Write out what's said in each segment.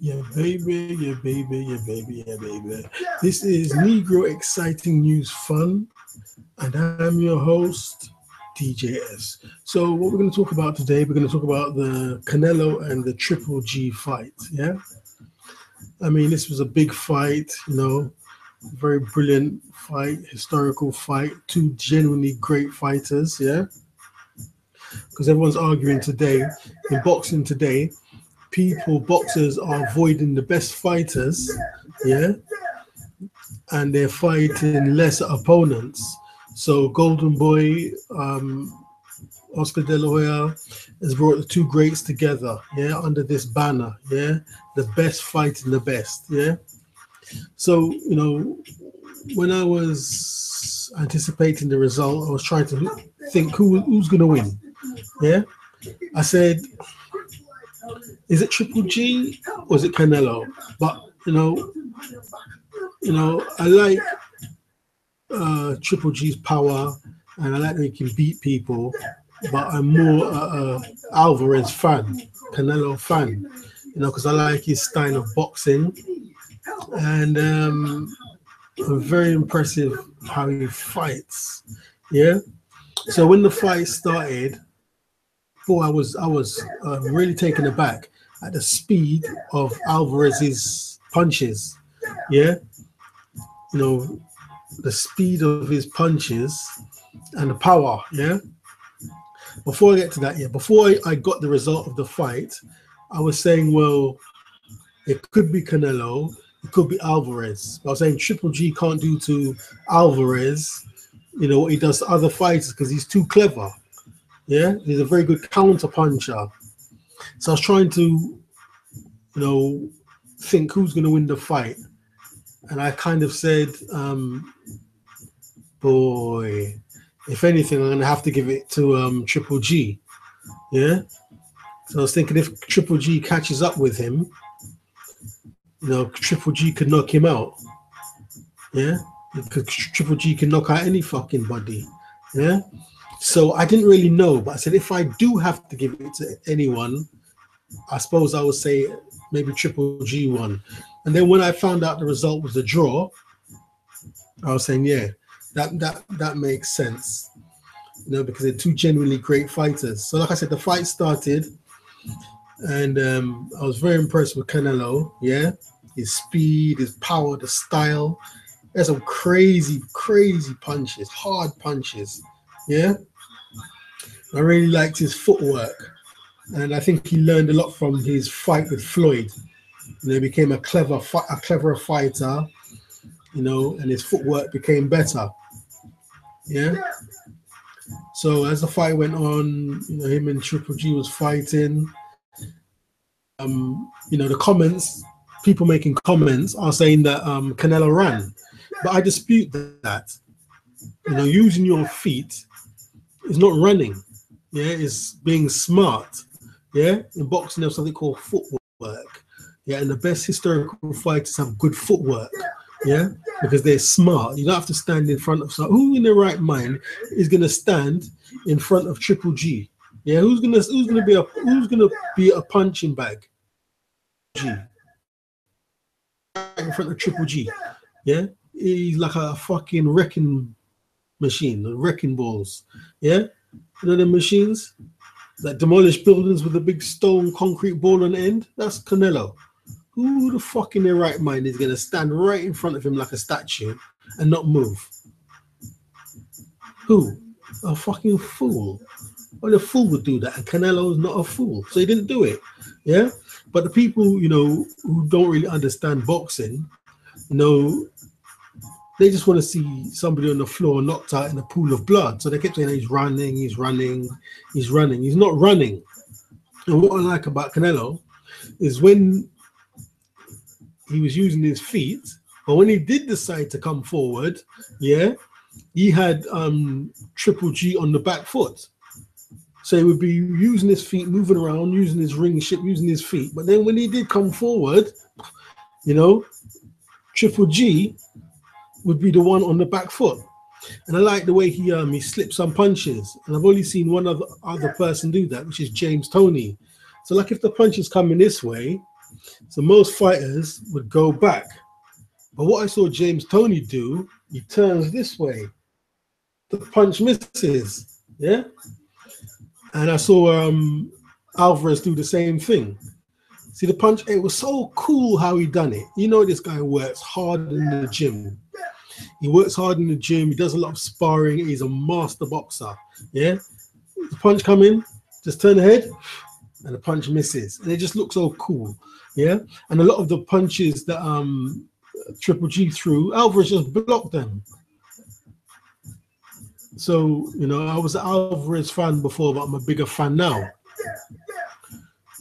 Yeah, baby, yeah, baby, yeah, baby, yeah, baby. This is Negro Exciting News Fun, and I'm your host, DJS. So, what we're going to talk about today, we're going to talk about the Canelo and the Triple G fight. Yeah, I mean, this was a big fight, very brilliant fight, historical fight, two genuinely great fighters. Yeah, because everyone's arguing today in boxing today boxers are avoiding the best fighters, yeah, and they're fighting lesser opponents. So Golden Boy, Oscar De La Hoya has brought the two greats together, yeah, under this banner, yeah, the best fighting the best, yeah. So when I was anticipating the result, I was trying to think who's going to win, yeah. I said, is it Triple G or is it Canelo? But I like Triple G's power, and I like that he can beat people. But I'm more Alvarez fan, Canelo fan, because I like his style of boxing, and very impressive how he fights. Yeah. So when the fight started, boy, I was really taken aback at the speed of Alvarez's punches. Yeah, the speed of his punches and the power. Yeah. Before I get to that, before I got the result of the fight, I was saying, well, it could be Canelo, it could be Alvarez. I was saying Triple G can't do to Alvarez, what he does to other fighters because he's too clever. Yeah, he's a very good counter puncher. So I was trying to, think who's going to win the fight. And I kind of said, boy, if anything, I'm going to have to give it to Triple G. Yeah. So I was thinking if Triple G catches up with him, Triple G could knock him out. Yeah. Because Triple G can knock out any fucking body. Yeah. So I didn't really know, but I said if I do have to give it to anyone, I suppose I would say maybe Triple G won. And then when I found out the result was a draw, I was saying, yeah, that makes sense, because they're two genuinely great fighters. So like I said, the fight started, and I was very impressed with Canelo. Yeah, his speed, his power, the style. There's some crazy, crazy punches, hard punches. Yeah, I really liked his footwork, and I think he learned a lot from his fight with Floyd. He became a cleverer fighter, and his footwork became better. Yeah. So as the fight went on, him and Triple G was fighting. The comments, people making comments are saying that Canelo ran, but I dispute that. Using your feet is not running. Yeah, it's being smart. Yeah, in boxing there's something called footwork. Yeah, and the best historical fighters have good footwork. Yeah, because they're smart. You don't have to stand in front of someone. Who in their right mind is going to stand in front of Triple G? Yeah, who's gonna be a punching bag? G in front of Triple G. Yeah, he's like a fucking wrecking machine, the wrecking balls. Yeah, the machines that demolish buildings with a big stone concrete ball on the end. That's Canelo. Who the fuck in their right mind is going to stand right in front of him like a statue and not move? Who? A fucking fool. Well, a fool would do that, and Canelo is not a fool, so he didn't do it. Yeah, but the people who don't really understand boxing, they just want to see somebody on the floor knocked out in a pool of blood. So they kept saying he's running, he's running, he's running. He's not running. And what I like about Canelo is when he was using his feet, but when he did decide to come forward, yeah, he had Triple G on the back foot. So he would be using his feet, moving around, using his ring ship, using his feet. But then when he did come forward, Triple G would be the one on the back foot. And I like the way he slipped some punches. And I've only seen one other person do that, which is James Toney. So like if the punch is coming this way, So most fighters would go back. But what I saw James Toney do, he turns this way. The punch misses. Yeah. And I saw Alvarez do the same thing. See the punch, it was so cool how he done it. You know, this guy works hard in the gym. He works hard in the gym. He does a lot of sparring. He's a master boxer. Yeah. The punch come in, just turn the head, and the punch misses. And it just looks so cool. Yeah. And a lot of the punches that Triple G threw, Alvarez just blocked them. So, you know, I was an Alvarez fan before, but I'm a bigger fan now.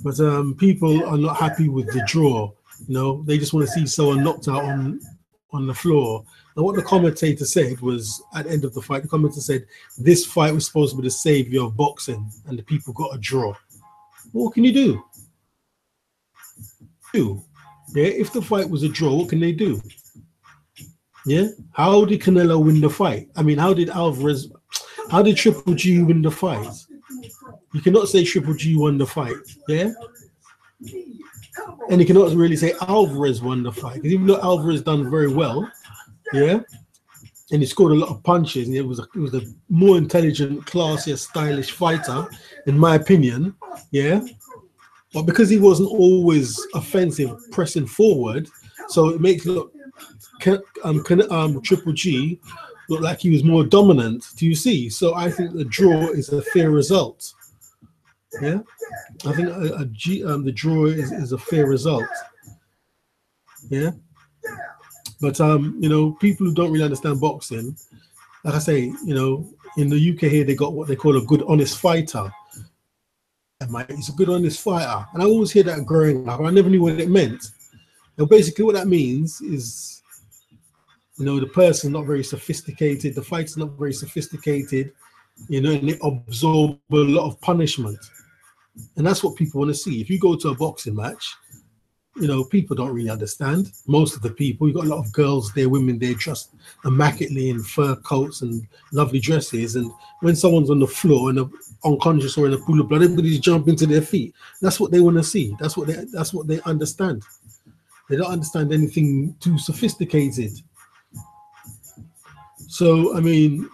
But people are not happy with the draw. You know, they just want to see someone knocked out on the floor. And what the commentator said was, at the end of the fight, the commentator said, this fight was supposed to be the savior of boxing, and the people got a draw. Well, what can you do? Yeah, if the fight was a draw, what can they do? Yeah, how did Canelo win the fight? I mean, how did Triple G win the fight? You cannot say Triple G won the fight, yeah? And you cannot really say Alvarez won the fight, because even though Alvarez done very well, yeah, and he scored a lot of punches, and it was a more intelligent, classier, stylish fighter, in my opinion, yeah? But because he wasn't always offensive, pressing forward, so it makes it look Triple G look like he was more dominant. Do you see? So I think the draw is a fair result. Yeah, I think the draw is a fair result. Yeah, but you know, people who don't really understand boxing, like I say, you know, in the UK here they got what they call a good honest fighter. He's a good honest fighter, and I always hear that growing up. I never knew what it meant. And basically, what that means is, you know, the person not very sophisticated, the fighter's not very sophisticated, you know, and they absorb a lot of punishment. And that's what people want to see. If you go to a boxing match, you know, people don't really understand. Most of the people, you've got a lot of girls there, women there, dressed immaculately in fur coats and lovely dresses. And when someone's on the floor and unconscious or in a pool of blood, everybody's jumping to their feet. That's what they want to see. That's what they understand. They don't understand anything too sophisticated. So, I mean,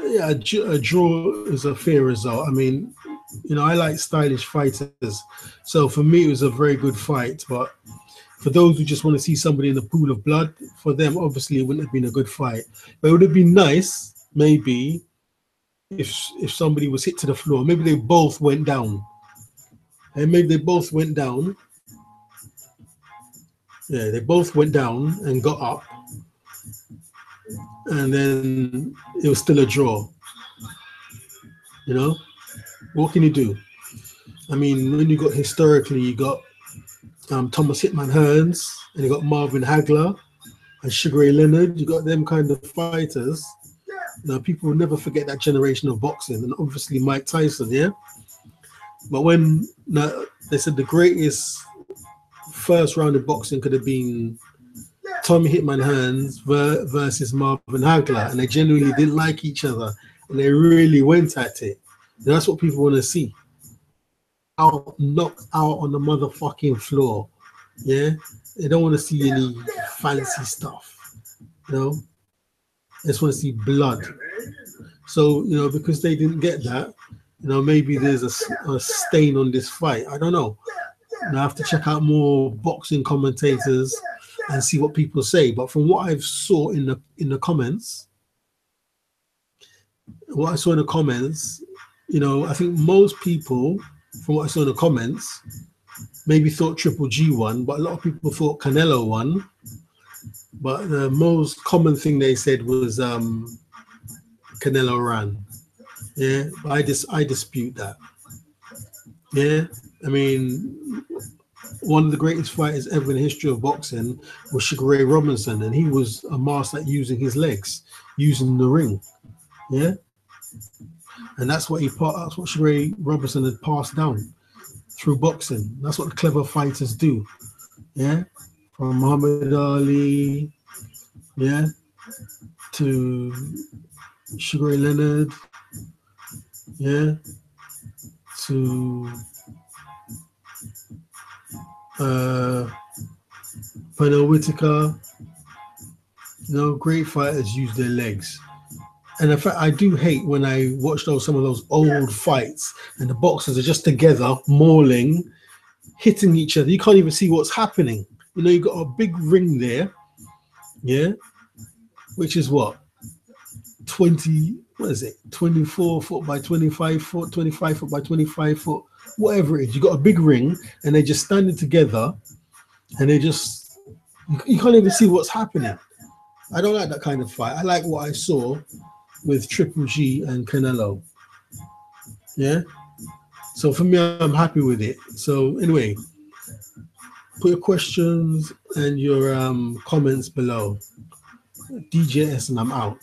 yeah, a draw is a fair result. I mean, you know, I like stylish fighters. So for me, it was a very good fight. But for those who just want to see somebody in a pool of blood, for them, obviously, it wouldn't have been a good fight. But it would have been nice, maybe, if somebody was hit to the floor. Maybe they both went down. And maybe they both went down. Yeah, they both went down and got up. And then it was still a draw. You know? What can you do? I mean, when you got historically, you got Thomas Hitman Hearns, and you got Marvin Hagler and Sugar Ray Leonard. You got them kind of fighters. You know, people will never forget that generation of boxing, and obviously Mike Tyson, yeah. But when they said the greatest first round of boxing could have been Tommy Hitman Hearns versus Marvin Hagler, and they genuinely didn't like each other, and they really went at it. And that's what people want to see. Knocked out on the motherfucking floor. Yeah, they don't want to see any fancy stuff. You know, they just want to see blood. So, you know, because they didn't get that, you know, maybe there's a stain on this fight. I don't know. And I have to check out more boxing commentators and see what people say. But from what I've saw in the comments, you know, I think most people, from what I saw in the comments, maybe thought Triple G won, but a lot of people thought Canelo won. But the most common thing they said was Canelo ran. Yeah, but I dispute that. Yeah, I mean, one of the greatest fighters ever in the history of boxing was Sugar Ray Robinson, and he was a master at using his legs, using the ring. Yeah. And that's what Sugar Ray Robinson had passed down through boxing. That's what the clever fighters do. Yeah. From Muhammad Ali, yeah, to Sugar Ray Leonard, yeah, to Pernell Whitaker. Great fighters use their legs. And in fact, I do hate when I watch some of those old fights and the boxers are just together, mauling, hitting each other. You can't even see what's happening. You've got a big ring there, yeah, which is what? 24 foot by 25 foot, 25 foot by 25 foot, whatever it is. You got a big ring and they're just standing together and you can't even see what's happening. I don't like that kind of fight. I like what I saw with Triple G and Canelo. Yeah. So for me, I'm happy with it. So anyway, put your questions and your comments below. DJS and I'm out.